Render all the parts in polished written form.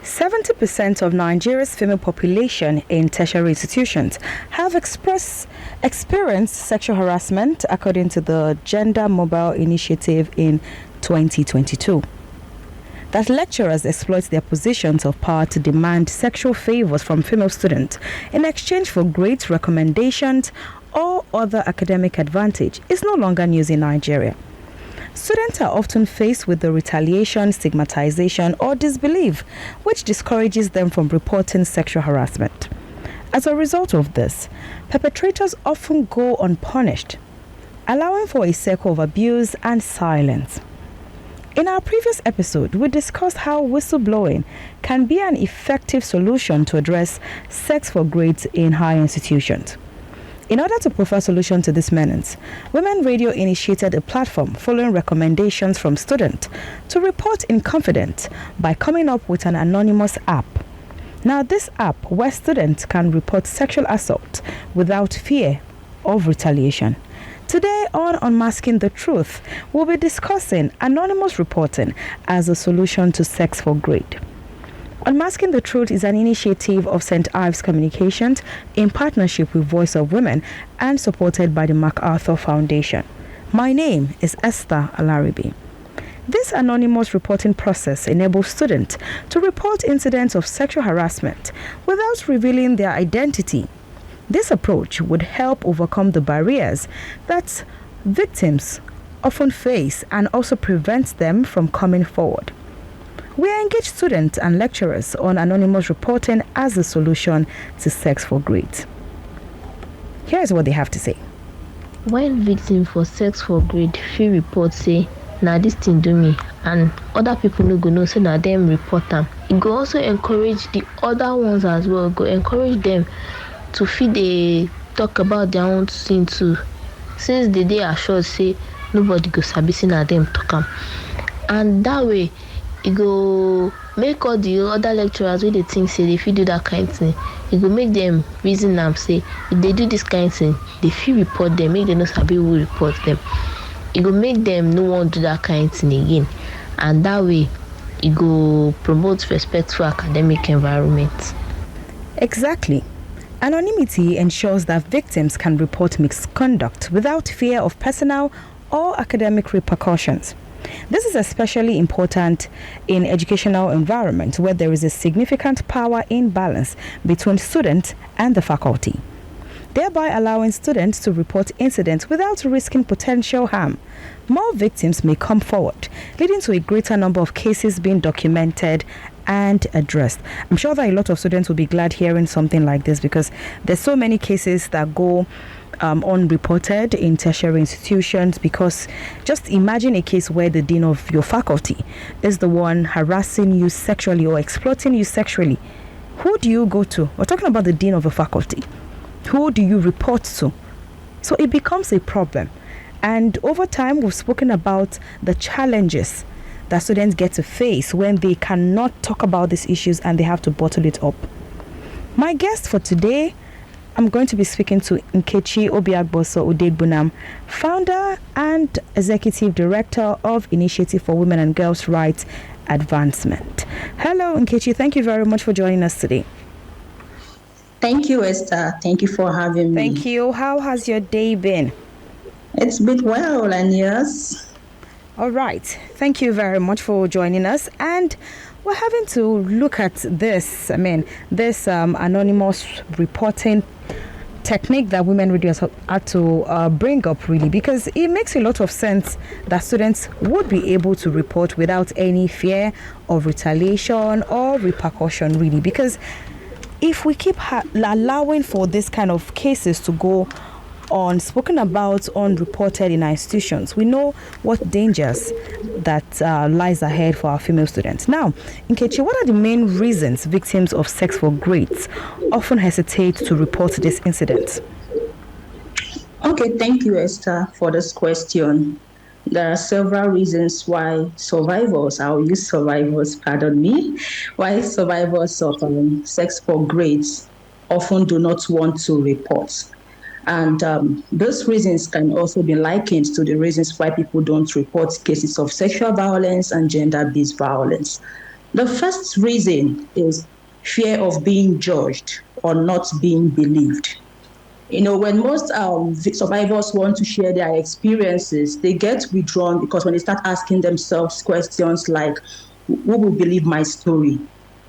70% of Nigeria's female population in tertiary institutions have experienced sexual harassment, according to the Gender Mobile Initiative in 2022. That lecturers exploit their positions of power to demand sexual favors from female students in exchange for grades, recommendations, or other academic advantage is no longer news in Nigeria. Students are often faced with the retaliation, stigmatization, or disbelief, which discourages them from reporting sexual harassment. As a result of this, perpetrators often go unpunished, allowing for a cycle of abuse and silence. In our previous episode, we discussed how whistleblowing can be an effective solution to address sex for grades in higher institutions. In order to provide a solution to this menace, Women Radio initiated a platform following recommendations from students to report in confidence by coming up with an anonymous app. Now, this app, where students can report sexual assault without fear of retaliation. Today on Unmasking the Truth, we'll be discussing anonymous reporting as a solution to sex for grade. Unmasking the Truth is an initiative of St. Ives Communications in partnership with Voice of Women and supported by the MacArthur Foundation. My name is Esther Alaribi. This anonymous reporting process enables students to report incidents of sexual harassment without revealing their identity. This approach would help overcome the barriers that victims often face and also prevents them from coming forward. We engage students and lecturers on anonymous reporting as a solution to sex for grades. Here's what they have to say. When victims for sex for grade feel report say, "Na this thing do me," and other people no go know say na them report them, it go also encourage the other ones as well. Go encourage them to feel they talk about their own sin too, since they are sure say nobody go sabi say na them talk am, and that way it go make all the other lecturers wey dey think say they fit do that kind of thing. It go make them reason am say if they do this kind of thing, they fit report them, make them no sabi who report them. It go make them no wan do that kind of thing again, and that way it go promote respectful academic environment. Exactly. Anonymity ensures that victims can report misconduct without fear of personal or academic repercussions. This is especially important in educational environments where there is a significant power imbalance between students and the faculty, thereby allowing students to report incidents without risking potential harm. More victims may come forward, leading to a greater number of cases being documented and addressed. I'm sure that a lot of students will be glad hearing something like this, because there's so many cases that go unreported in tertiary institutions. Because just imagine a case where the dean of your faculty is the one harassing you sexually or exploiting you sexually. Who do you go to? We're talking about the dean of a faculty. Who do you report to? So it becomes a problem. And over time, we've spoken about the challenges that students get to face when they cannot talk about these issues and they have to bottle it up. My guest for today, I'm going to be speaking to Nkechi Obiagboso Udegbunam, founder and executive director of Initiative for Women and Girls' Rights Advancement. Hello, Nkechi. Thank you very much for joining us today. Thank you, Esther. Thank you for having me. Thank you. How has your day been? It's been well, and yours? All right. Thank you very much for joining us. And we're having to look at this, this anonymous reporting technique that Women Radio had to bring up, really, because it makes a lot of sense that students would be able to report without any fear of retaliation or repercussion, really, because if we keep allowing for this kind of cases to go spoken about, unreported in our institutions, we know what dangers that lies ahead for our female students. Now, Nkechi, what are the main reasons victims of sex for grades often hesitate to report this incident? Okay, thank you, Esther, for this question. There are several reasons why survivors, why survivors of sex for grades often do not want to report. And those reasons can also be likened to the reasons why people don't report cases of sexual violence and gender-based violence. The first reason is fear of being judged or not being believed. When most survivors want to share their experiences, they get withdrawn because when they start asking themselves questions like, who will believe my story?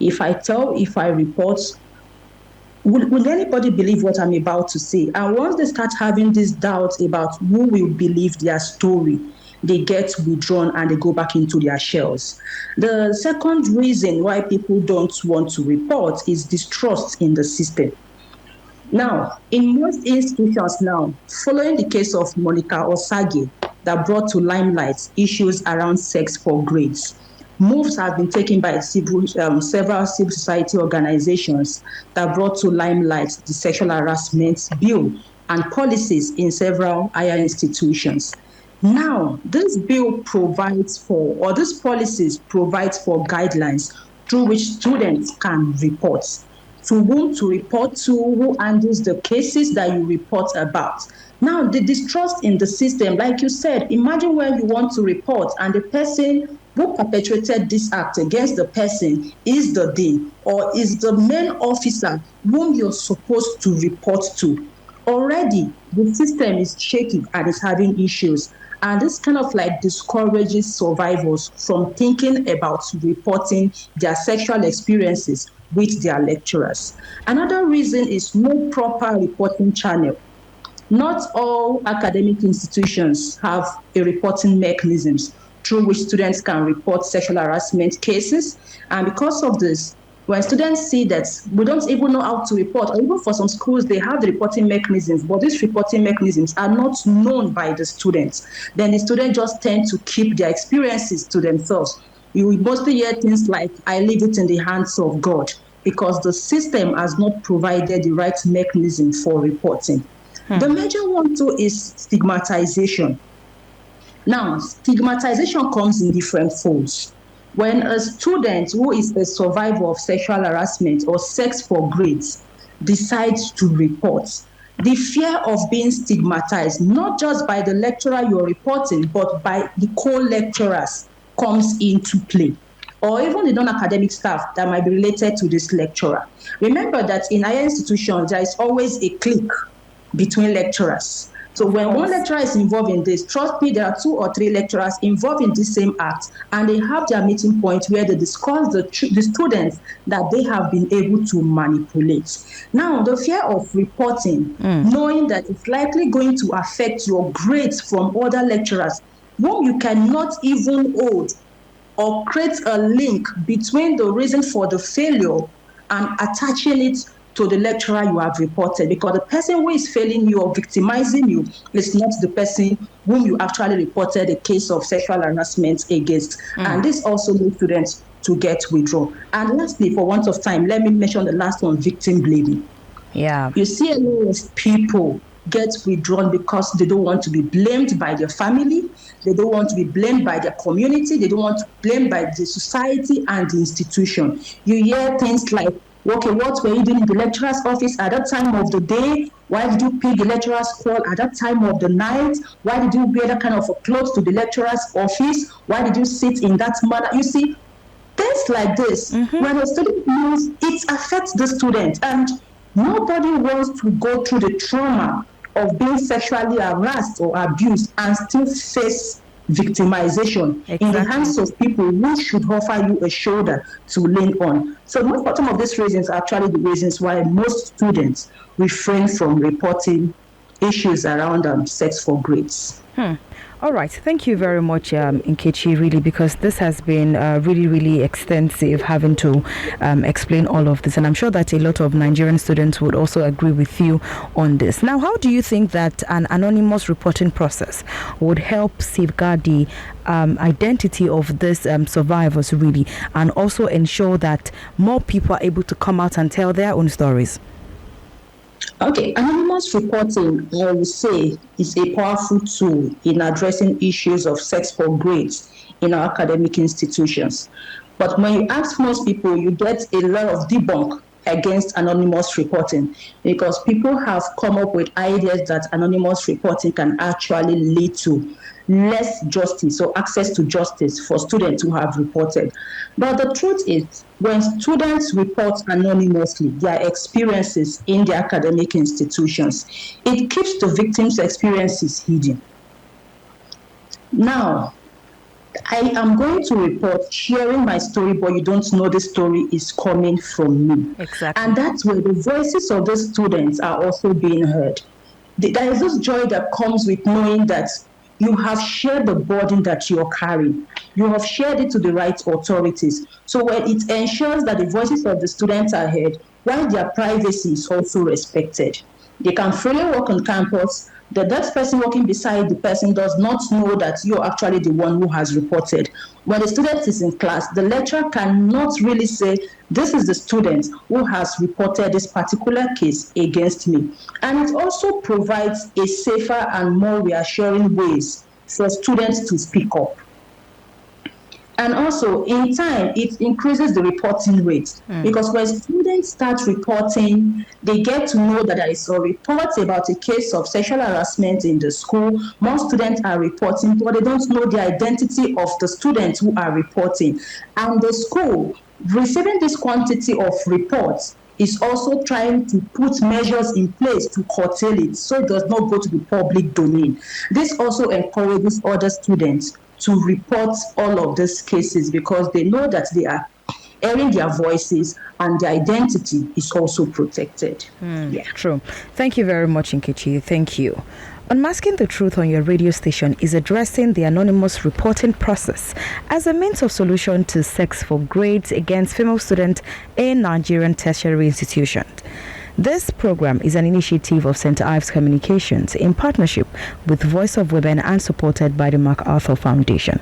If I report, will anybody believe what I'm about to say? And once they start having these doubts about who will believe their story, they get withdrawn and they go back into their shells. The second reason why people don't want to report is distrust in the system. Now, in most institutions now, following the case of Monica Osage that brought to limelight issues around sex for grades, moves have been taken by several civil society organizations that brought to limelight the sexual harassment bill and policies in several higher institutions. Now, this bill provides for, or these policies provides for guidelines through which students can report, to whom to report to, who handles the cases that you report about. Now, the distrust in the system, like you said, imagine when you want to report and the person who perpetrated this act against the person is the dean or is the main officer whom you're supposed to report to. Already, the system is shaky and is having issues. And this kind of like discourages survivors from thinking about reporting their sexual experiences with their lecturers. Another reason is no proper reporting channel. Not all academic institutions have a reporting mechanisms through which students can report sexual harassment cases. And because of this, when students see that we don't even know how to report, or even for some schools, they have the reporting mechanisms, but these reporting mechanisms are not known by the students, then the students just tend to keep their experiences to themselves. You will mostly hear things like, I leave it in the hands of God, because the system has not provided the right mechanism for reporting. The major one too is stigmatization. Now, stigmatization comes in different folds. When a student who is a survivor of sexual harassment or sex for grades decides to report, the fear of being stigmatized, not just by the lecturer you're reporting, but by the co-lecturers, comes into play, or even the non-academic staff that might be related to this lecturer. Remember that in higher institutions, there is always a clique between lecturers. So when one lecturer is involved in this, trust me, there are 2 or 3 lecturers involved in this same act, and they have their meeting point where they discuss the students that they have been able to manipulate. Now, the fear of reporting, knowing that it's likely going to affect your grades from other lecturers, whom you cannot even hold or create a link between the reason for the failure and attaching it to the lecturer you have reported, because the person who is failing you or victimizing you is not the person whom you actually reported a case of sexual harassment against. And this also leads students to get withdrawn. And lastly, for want of time, let me mention the last one, victim blaming. Yeah. You see a lot of people get withdrawn because they don't want to be blamed by their family, they don't want to be blamed by their community, they don't want to be blamed by the society and the institution. You hear things like, okay, what were you doing in the lecturer's office at that time of the day? Why did you pick the lecturer's call at that time of the night? Why did you wear that kind of a clothes to the lecturer's office? Why did you sit in that manner? You see, things like this, when a student knows, it affects the student. And nobody wants to go through the trauma of being sexually harassed or abused and still face victimization in the hands of people who should offer you a shoulder to lean on. So some of these reasons are actually the reasons why most students refrain from reporting issues around sex for grades. All right. Thank you very much, Nkechi, really, because this has been really, really extensive, having to explain all of this. And I'm sure that a lot of Nigerian students would also agree with you on this. Now, how do you think that an anonymous reporting process would help safeguard the identity of these survivors, really, and also ensure that more people are able to come out and tell their own stories? Okay, anonymous reporting, I would say, is a powerful tool in addressing issues of sex for grades in our academic institutions. But when you ask most people, you get a lot of debunk against anonymous reporting, because people have come up with ideas that anonymous reporting can actually lead to less justice or access to justice for students who have reported. But the truth is, when students report anonymously their experiences in the academic institutions, it keeps the victims' experiences hidden. Now, I am going to report sharing my story, but you don't know the story is coming from me. Exactly. And that's where the voices of the students are also being heard. There is this joy that comes with knowing that you have shared the burden that you're carrying. You have shared it to the right authorities. So when it ensures that the voices of the students are heard, while their privacy is also respected. They can freely walk on campus. The that person walking beside the person does not know that you're actually the one who has reported. When the student is in class, the lecturer cannot really say, this is the student who has reported this particular case against me. And it also provides a safer and more reassuring ways for students to speak up. And also, in time, it increases the reporting rate, because when students start reporting, they get to know that there is a report about a case of sexual harassment in the school. More students are reporting, but they don't know the identity of the students who are reporting. And the school, receiving this quantity of reports, is also trying to put measures in place to curtail it so it does not go to the public domain. This also encourages other students to report all of these cases, because they know that they are airing their voices and their identity is also protected. True. Thank you very much, Nkechi. Thank you. Unmasking the Truth on your radio station is addressing the anonymous reporting process as a means of solution to sex for grades against female students in Nigerian tertiary institutions. This program is an initiative of St. Ives Communications in partnership with Voice of Women and supported by the MacArthur Foundation.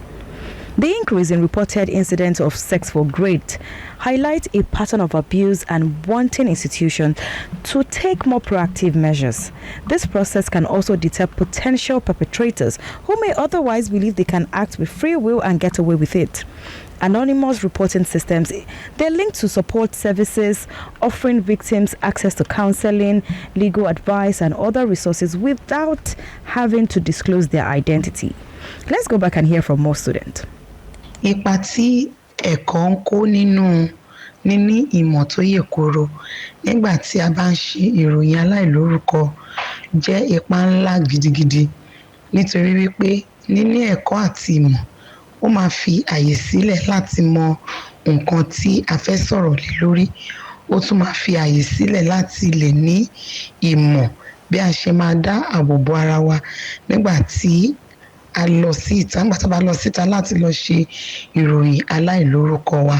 The increase in reported incidents of sex for grades highlights a pattern of abuse and wanting institutions to take more proactive measures. This process can also deter potential perpetrators who may otherwise believe they can act with free will and get away with it. Anonymous reporting systems, they're linked to support services, offering victims access to counseling, legal advice, and other resources without having to disclose their identity. Let's go back and hear from more students. Ipa tí ẹ̀kọ́ ń kó nínú níní ìmọ̀ tó yè kooro nígbà tí a bá ń ṣe ìròyìn aláìlórúkọ jẹ́ ipa ńlá gidigidi, nítorí wípé níní ẹ̀kọ́ àti ìmọ̀ ó máa fi àyè sílẹ̀ láti mọ nǹkan tí a fẹ́ sọ̀rọ̀ lé lórí. Ó tún máa fi àyè sílẹ̀ láti lè ní ìmọ̀ bí a ṣe máa dá ààbò bo ara wa nígbà tí a lọ sí ìta, nígbà tí a bá lọ síta láti lọ ṣe ìròyìn aláìlórúkọ wa.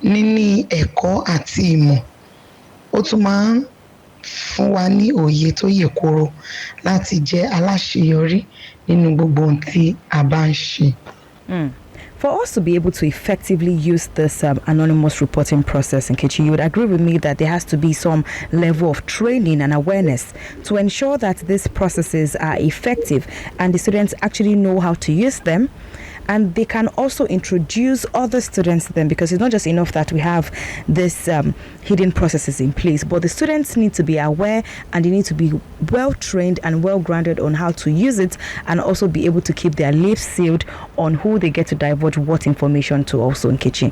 Níní ẹ̀kọ́ àti ìmọ̀ ó tún máa ń fún wa ní òye tó yè kooro láti jẹ́ aláṣeyọrí nínú gbogbo ohun tí a bá ń ṣe. For us to be able to effectively use this anonymous reporting process, Nkechi, you would agree with me that there has to be some level of training and awareness to ensure that these processes are effective and the students actually know how to use them. And they can also introduce other students to them, because it's not just enough that we have this hidden processes in place, but the students need to be aware and they need to be well trained and well grounded on how to use it, and also be able to keep their lips sealed on who they get to divulge what information to also, Nkechi.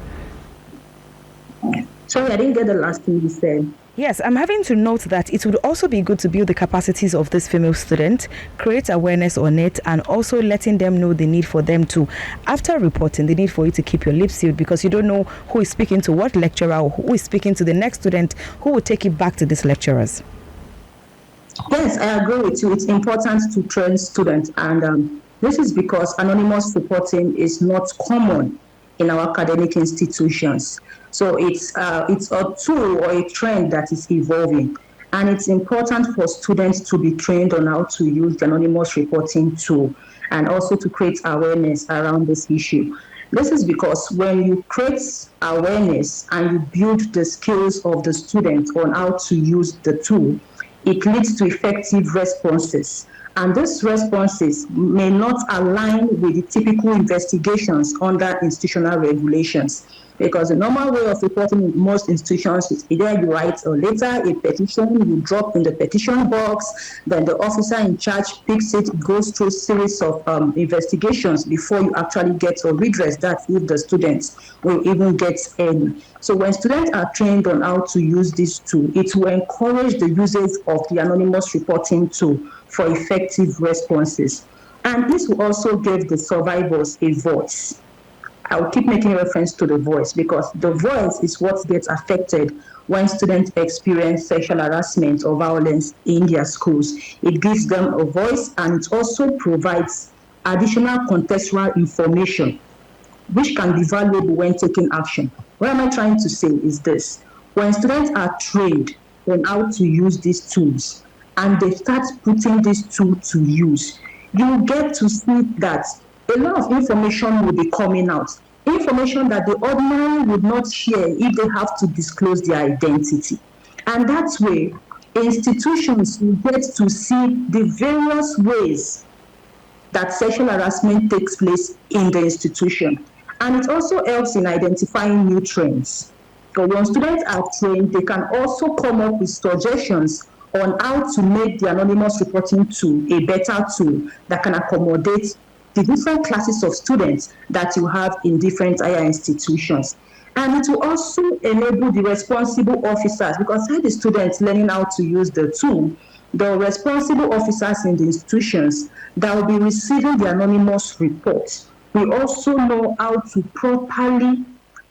Sorry, I didn't get the last thing you said. Yes, I'm having to note that it would also be good to build the capacities of this female student, create awareness on it, and also letting them know the need for them to, after reporting, the need for you to keep your lips sealed, because you don't know who is speaking to what lecturer or who is speaking to the next student who will take it back to these lecturers. Yes, I agree with you. It's important to train students, and this is because anonymous reporting is not common in our academic institutions. So it's a tool or a trend that is evolving, and it's important for students to be trained on how to use the anonymous reporting tool, and also to create awareness around this issue. This is because when you create awareness and you build the skills of the students on how to use the tool, it leads to effective responses And these responses may not align with the typical investigations under institutional regulations. Because the normal way of reporting in most institutions is either you write a letter, a petition, you drop in the petition box, then the officer in charge picks it, goes through a series of investigations before you actually get a redress. That if the students will even get any. So when students are trained on how to use this tool, it will encourage the usage of the anonymous reporting tool for effective responses. And this will also give the survivors a voice. I will keep making reference to the voice because the voice is what gets affected when students experience sexual harassment or violence in their schools. It gives them a voice, and it also provides additional contextual information which can be valuable when taking action. What am I trying to say is this: when students are trained on how to use these tools and they start putting this tool to use, you get to see that a lot of information will be coming out. Information that the ordinary would not share if they have to disclose their identity. And that way, institutions will get to see the various ways that sexual harassment takes place in the institution. And it also helps in identifying new trends. So when students are trained, they can also come up with suggestions on how to make the anonymous reporting tool a better tool that can accommodate the different classes of students that you have in different higher institutions. And it will also enable the responsible officers, because how the students learning how to use the tool, the responsible officers in the institutions that will be receiving the anonymous reports will also know how to properly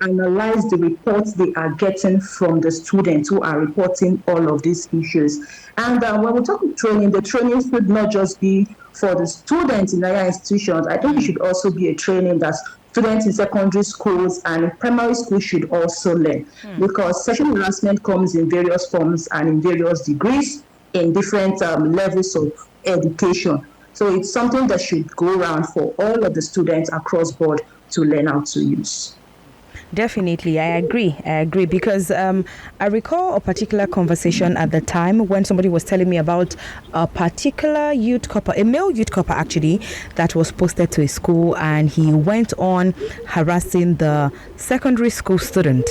analyze the reports they are getting from the students who are reporting all of these issues. And when we talk about training, the training should not just be for the students in higher institutions. I think it should also be a training that students in secondary schools and primary schools should also learn, because sexual harassment comes in various forms and in various degrees in different levels of education. So it's something that should go around for all of the students across board to learn how to use. Definitely, I agree because I recall a particular conversation at the time when somebody was telling me about a particular youth copper, a male youth copper actually, that was posted to a school, and he went on harassing the secondary school student.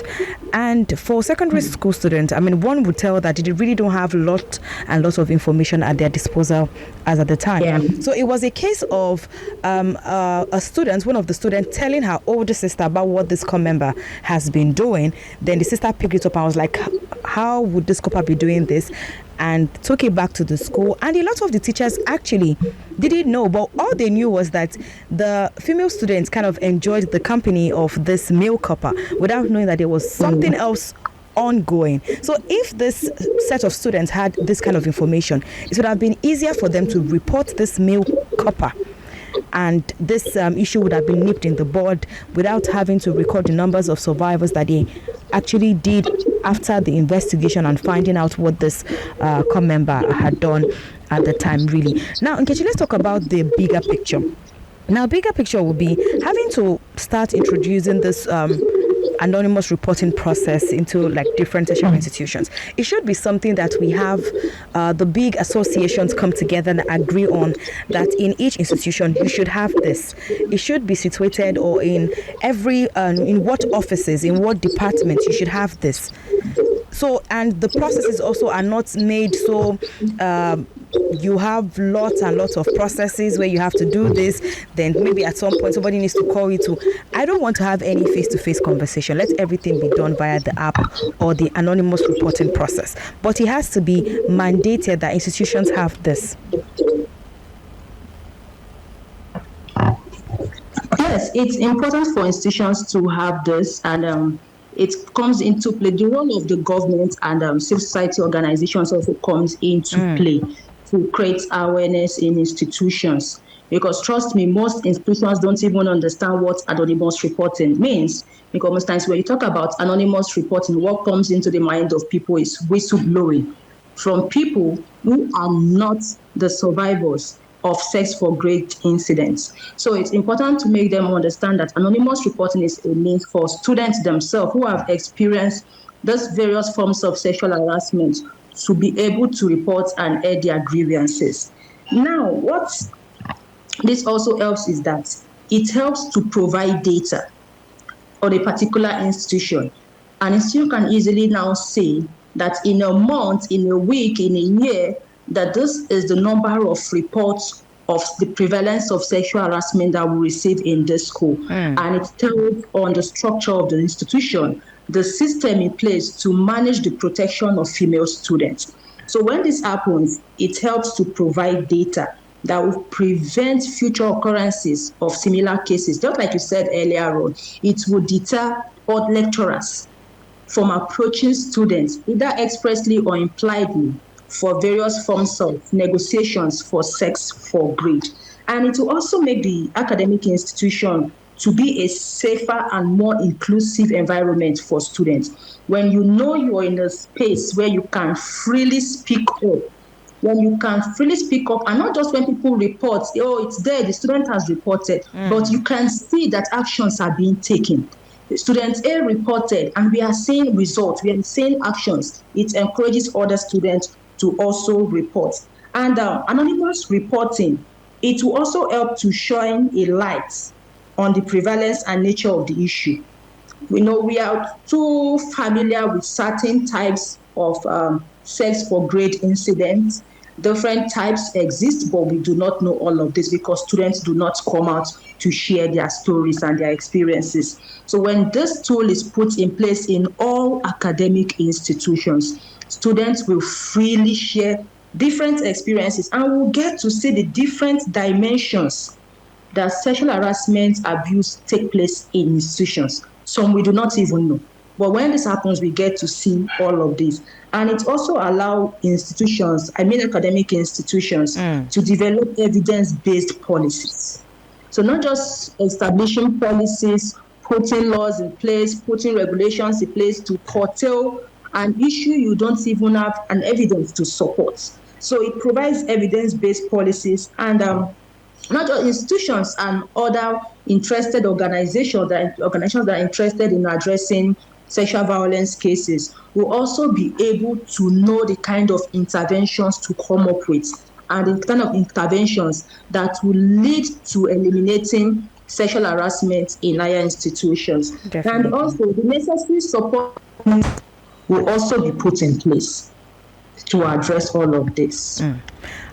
And for secondary school students, I mean, one would tell that they really don't have lots of information at their disposal as at the time. Yeah. So it was a case of a student, one of the students, telling her older sister about what this core member has been doing. Then the sister picked it up and was like, how would this copper be doing this? And took it back to the school. And a lot of the teachers actually didn't know, but all they knew was that the female students kind of enjoyed the company of this male copper without knowing that there was something else ongoing. So if this set of students had this kind of information, it would have been easier for them to report this male copper, and this issue would have been nipped in the bud without having to record the numbers of survivors that they actually did after the investigation and finding out what this core member had done at the time, really. Now, Nkechi, let's talk about the bigger picture. Now, bigger picture will be having to start introducing this anonymous reporting process into like different tertiary institutions. It should be something that we have the big associations come together and agree on that in each institution you should have this. It should be situated, or in every in what offices, in what departments you should have this. So, and the processes also are not made so you have lots and lots of processes where you have to do this, then maybe at some point somebody needs to call you to. I don't want to have any face-to-face conversation. Let everything be done via the app or the anonymous reporting process. But it has to be mandated that institutions have this. Yes, it's important for institutions to have this, and it comes into play. The role of the government and civil society organizations also comes into play to create awareness in institutions. Because trust me, most institutions don't even understand what anonymous reporting means. Because most times when you talk about anonymous reporting, what comes into the mind of people is whistleblowing from people who are not the survivors of sex for grade incidents. So it's important to make them understand that anonymous reporting is a means for students themselves who have experienced those various forms of sexual harassment to be able to report and air their grievances. Now, what this also helps is that it helps to provide data on a particular institution. An institution can easily now say that in a month, in a week, in a year, that this is the number of reports of the prevalence of sexual harassment that we receive in this school. And it tells on the structure of the institution, the system in place to manage the protection of female students. So when this happens, it helps to provide data that will prevent future occurrences of similar cases. Just like you said earlier on, it will deter all lecturers from approaching students, either expressly or impliedly, for various forms of negotiations for sex for grade. And it will also make the academic institution to be a safer and more inclusive environment for students. When you know you are in a space where you can freely speak up, when you can freely speak up, and not just when people report, oh, it's there, the student has reported, but you can see that actions are being taken. The student A reported, and we are seeing results, we are seeing actions. It encourages other students to also report. And anonymous reporting, it will also help to shine a light on the prevalence and nature of the issue. We know we are too familiar with certain types of sex for grade incidents. Different types exist, but we do not know all of this because students do not come out to share their stories and their experiences. So when this tool is put in place in all academic institutions, students will freely share different experiences and will get to see the different dimensions that sexual harassment, abuse take place in institutions. Some we do not even know. But when this happens, we get to see all of this. And it also allows institutions, academic institutions, to develop evidence-based policies. So not just establishing policies, putting laws in place, putting regulations in place to curtail an issue you don't even have an evidence to support. So it provides evidence-based policies, and not just institutions and other interested organizations that are interested in addressing sexual violence cases will also be able to know the kind of interventions to come up with and the kind of interventions that will lead to eliminating sexual harassment in higher institutions. Definitely. And also the necessary support will also be put in place to address all of this.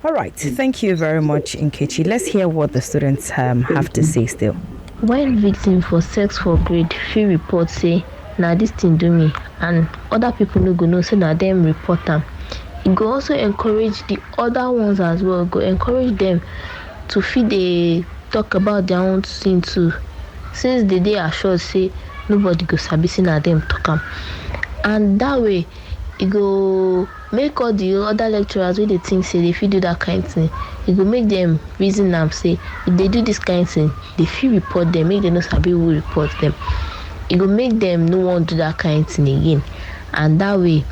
All right. Thank you very much, Nkechi. Let's hear what the students have to say still. When victim for sex for grade fit report say na this thing do me, and other people no go know say na them report am, e go also encourage the other ones as well, go encourage them to fit dey talk about their own thing too, since they dey assured say nobody go sabi say na them talk am. And that way e go make all the other lecturers wey dey think say they fit do that kind thing, e go make them reason am say if they do this kind thing, they fit report them, make them no sabi who report them. E go make them no wan do that kind thing again, and that way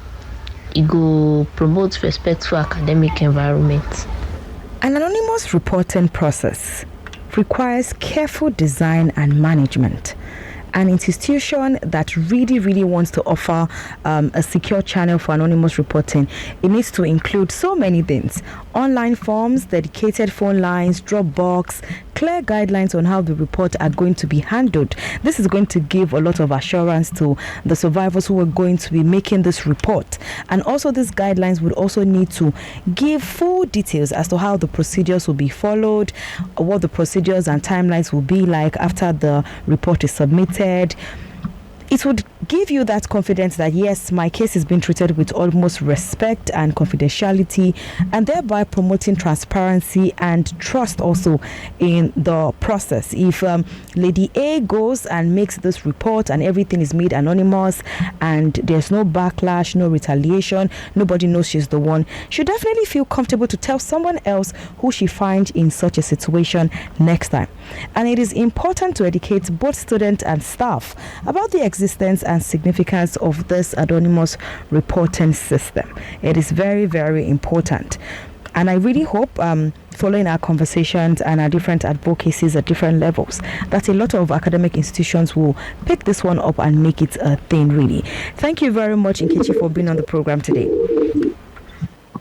e go promote respectful academic environment. An anonymous reporting process requires careful design and management. An institution that really wants to offer a secure channel for anonymous reporting, it needs to include so many things: online forms, dedicated phone lines, Dropbox, clear guidelines on how the reports are going to be handled. This is going to give a lot of assurance to the survivors who are going to be making this report. And also these guidelines would also need to give full details as to how the procedures will be followed, what the procedures and timelines will be like after the report is submitted. It would give you that confidence that yes, my case is being treated with utmost respect and confidentiality, and thereby promoting transparency and trust also in the process. If Lady A goes and makes this report and everything is made anonymous and there's no backlash, no retaliation, nobody knows she's the one, she'll definitely feel comfortable to tell someone else who she finds in such a situation next time. And it is important to educate both students and staff about the existence and significance of this anonymous reporting system. It is very important. And I really hope, following our conversations and our different advocacies at different levels, that a lot of academic institutions will pick this one up and make it a thing, really. Thank you very much, Nkechi, for being on the program today.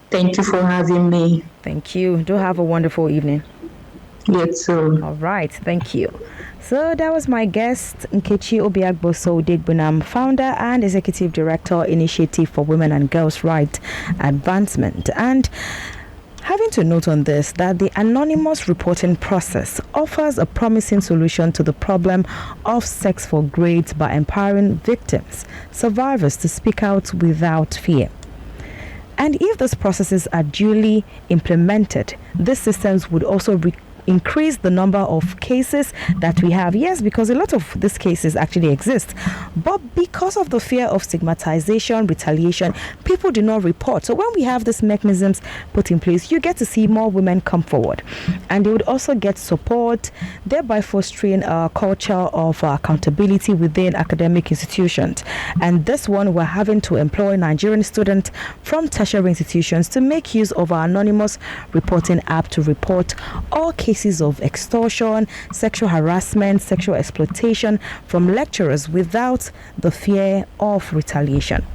Thank you for having me. Thank you. Do have a wonderful evening. You too. All right, thank you. So that was my guest, Nkechi Obiagboso Degbunam, founder and executive director, Initiative for Women and Girls' Rights Advancement. And having to note on this that the anonymous reporting process offers a promising solution to the problem of sex for grades by empowering victims, survivors to speak out without fear. And if these processes are duly implemented, these systems would also increase the number of cases that we have. Yes, because a lot of these cases actually exist. But because of the fear of stigmatization, retaliation, people do not report. So when we have these mechanisms put in place, you get to see more women come forward. And they would also get support, thereby fostering a culture of accountability within academic institutions. And this one, we're having to employ Nigerian students from tertiary institutions to make use of our anonymous reporting app to report all cases of extortion, sexual harassment, sexual exploitation from lecturers without the fear of retaliation.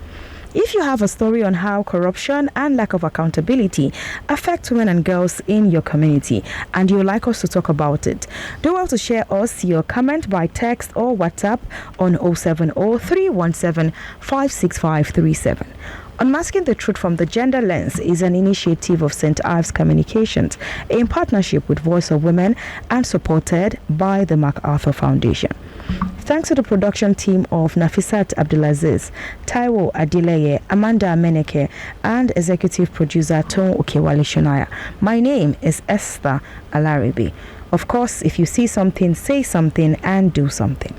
If you have a story on how corruption and lack of accountability affect women and girls in your community and you would like us to talk about it, do well to share us your comment by text or WhatsApp on 070-317-56537. Unmasking the Truth from the Gender Lens is an initiative of St. Ives Communications in partnership with Voice of Women and supported by the MacArthur Foundation. Thanks to the production team of Nafisat Abdulaziz, Taiwo Adileye, Amanda Ameneke, and executive producer Ton Okewale Shunaya. My name is Esther Alaribi. Of course, if you see something, say something and do something.